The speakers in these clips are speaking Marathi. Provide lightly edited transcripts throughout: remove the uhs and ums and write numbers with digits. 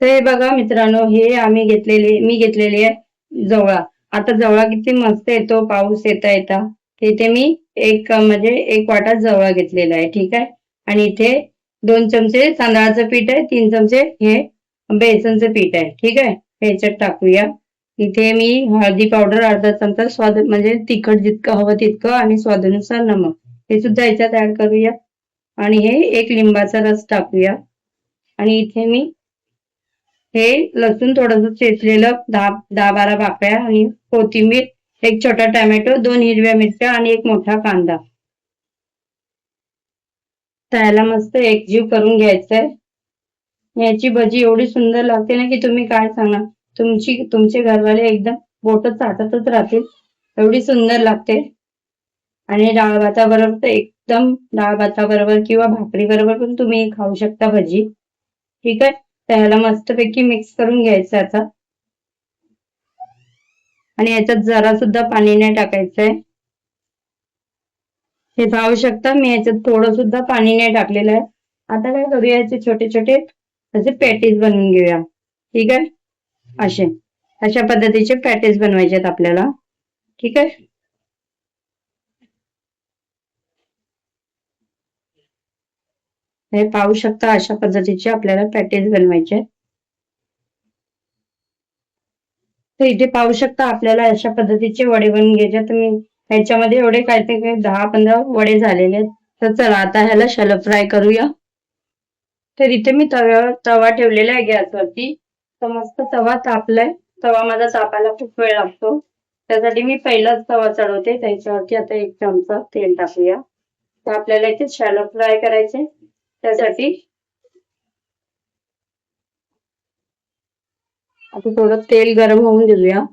हे बघा मित्रांनो, मी घेतलेली आहे जवळा. आता जवळा किती मस्त येतो पाऊस येता तिथे मी एक वाटा जवळा घेतलेला आहे. ठीक आहे. आणि इथे 2 चमचे तांदळाचं पीठ आहे, 3 चमचे हे बेसनचं पीठ आहे. ठीक आहे. ह्याच्यात टाकूया. इथे मी हळदी पावडर अर्धा चमचा, स्वाद म्हणजे तिखट जितकं हवं तितकं, आणि स्वादानुसार नमक हे सुद्धा याच्यात ऍड करूया. आणि हे 1 लिंबाचा रस टाकूया. आणि इथे मी हे लसूण थोडंसं चेचलेलं 10-12 पाकळ्या, आणि कोथिंबीर, 1 छोटा टोमॅटो, 2 हिरव्या मिरच्या आणि 1 मोठा कांदा. त्याला मस्त एकजीव करून घ्यायचंय. याची भजी एवढी सुंदर लागते ना की तुम्ही काय सांगा. तुमचे घरवाले एकदम बोट चाटतच राहतील, एवढी सुंदर लागते. आणि डाळ भाताबरोबर तर एकदम, डाळ भाताबरोबर किंवा भाकरी बरोबर पण तुम्ही खाऊ शकता भजी. ठीक आहे. त्याला मस्तपैकी मिक्स करून घ्यायचं आता. आणि याच्यात जरा सुद्धा पाणी नाही टाकायचंय. हे पाहू शकता, मी याच्यात थोडं सुद्धा पाणी नाही टाकलेलं आहे. आता काय करूया, याचे छोटे छोटे असे पॅटीस बनवून घेऊया. ठीक आहे. अशा पद्धतीचे पॅटीस बनवायचे आहेत आपल्याला. ठीक आहे. हे पाहू शकता, अशा पद्धतीचे आपल्याला पॅटीस बनवायचे. तर इथे पाहू शकता आपल्याला अशा पद्धतीचे वडे बनवून घ्यायचे. तुम्ही ह्याच्यामध्ये एवढे काय ते 10-15 वडे झालेले आहेत. तर चला आता ह्याला शॅलो फ्राय करूया. तर इथे मी तवा ठेवलेला आहे गॅसवरती. तर मस्त तवा तापलाय. तवा माझा तापायला खूप वेळ लागतो, त्यासाठी मी पहिलाच तवा चढवते. त्याच्यावरती आता 1 चमचा तेल टाकूया. तर आपल्याला इथे शॅलो फ्राय करायचे, त्यासाठी आता थोडं तेल गरम होऊन देऊया.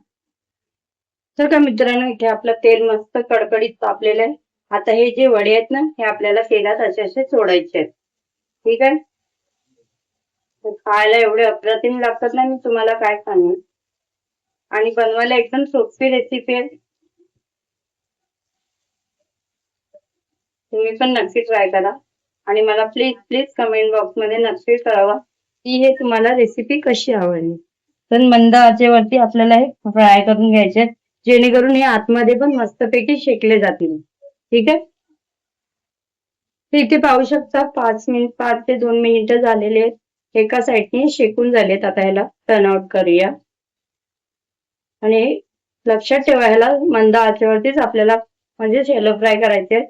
तर का मित्रांनो, इथे आपलं तेल मस्त कडकडीत तापलेलं आहे. आता हे जे वडे आहेत ना, हे आपल्याला तेलात असे सोडायचे आहेत. ठीक आहे. खायला एवढे अप्रतिम लागतात ना, मी तुम्हाला काय सांगू. आणि बनवायला एकदम सोपी रेसिपी आहे. तुम्ही पण नक्की ट्राय करा. आणि मला प्लीज कमेंट बॉक्स मध्ये नक्की कळवा की हे तुम्हाला रेसिपी कशी आवडली. तर मंद आचेवरती आपल्याला हे फ्राय करून घ्यायचे, जेणेकरून हे आतमध्ये पण मस्तपैकी शेकले जातील. ठीक आहे. तर इथे पाहू शकता 5 ते 2 मिनिटं झालेले आहेत. एका साईडने शेकून झालेत. आता ह्याला टर्न आउट करूया. आणि लक्षात ठेवा, ह्याला मंद आचेवरतीच आपल्याला म्हणजे शॅलो फ्राय करायचे,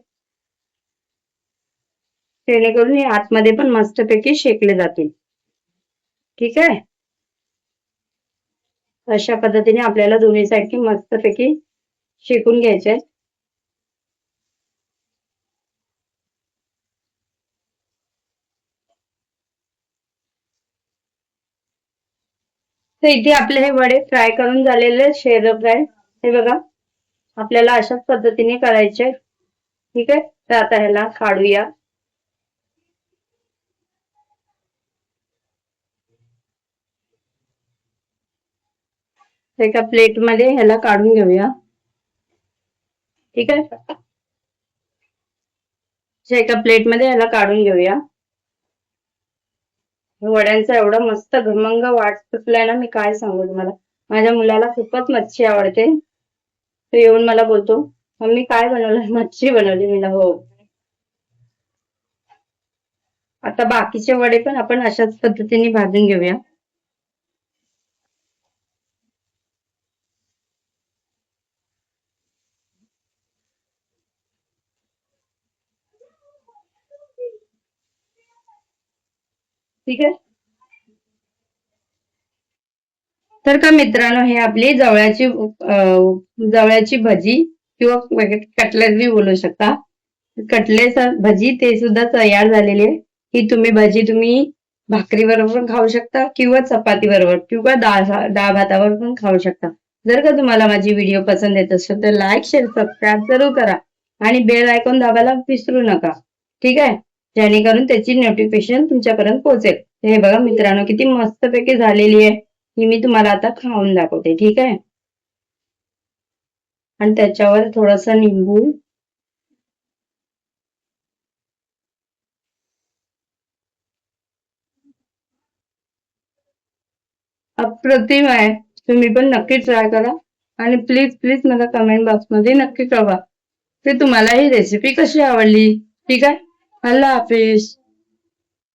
जेणेकरून हे आतमध्ये पण मस्तपैकी शेकले जातील. ठीक आहे. अशा पद्धतीने आपल्याला दोन्ही साईडनी मस्तपैकी शेकून घ्यायचे. तर इथे आपले हे वडे फ्राय करून झालेले शॅलो फ्राय. हे बघा, आपल्याला अशाच पद्धतीने करायचे. ठीक आहे. तर आता ह्याला काढूया. एका प्लेट मध्ये ह्याला काढून घेऊया. ठीक आहे. एका प्लेट मध्ये ह्याला काढून घेऊया. वड्यांचा एवढा मस्त खमंग वास सुटलाय ना, मी काय सांगू तुम्हाला. माझ्या मुलाला खूपच मच्छी आवडते. तो येऊन मला बोलतो, मम्मी काय बनवलं? मच्छी बनवली. मी हो. आता बाकीचे वडे पण आपण अशाच पद्धतीने भाजून घेऊया. ठीक आहे. तर का मित्रांनो, हे आपली जवळ्याची भजी किंवा कटलेट बी बोलू शकता. कटलेट भजी ते सुद्धा तयार झालेली आहे. ही भजी तुम्ही भाकरी बरोबर पण खाऊ शकता, किंवा चपाती बरोबर, किंवा डाळ भातावर पण खाऊ शकता. जर का तुम्हाला माझी व्हिडिओ पसंत येत असेल तर लाईक, शेअर, सबस्क्राईब जरूर करा. आणि बेल आयकॉन दाबायला विसरू नका. ठीक आहे. जेणेकरून त्याची नोटिफिकेशन तुमच्यापर्यंत पोहोचेल. हे बघा मित्रांनो, किती मस्तपैकी झालेली आहे. ही मी तुम्हाला आता खाऊन दाखवते. ठीक आहे. आणि त्याच्यावर थोडासा लिंबू, अप्रतिम आहे. तुम्ही पण नक्की ट्राय करा आणि प्लीज प्लीज मला कमेंट बॉक्समध्ये नक्की कळवा की तुम्हाला ही रेसिपी कशी आवडली. ठीक आहे. अल्लाह हाफिज.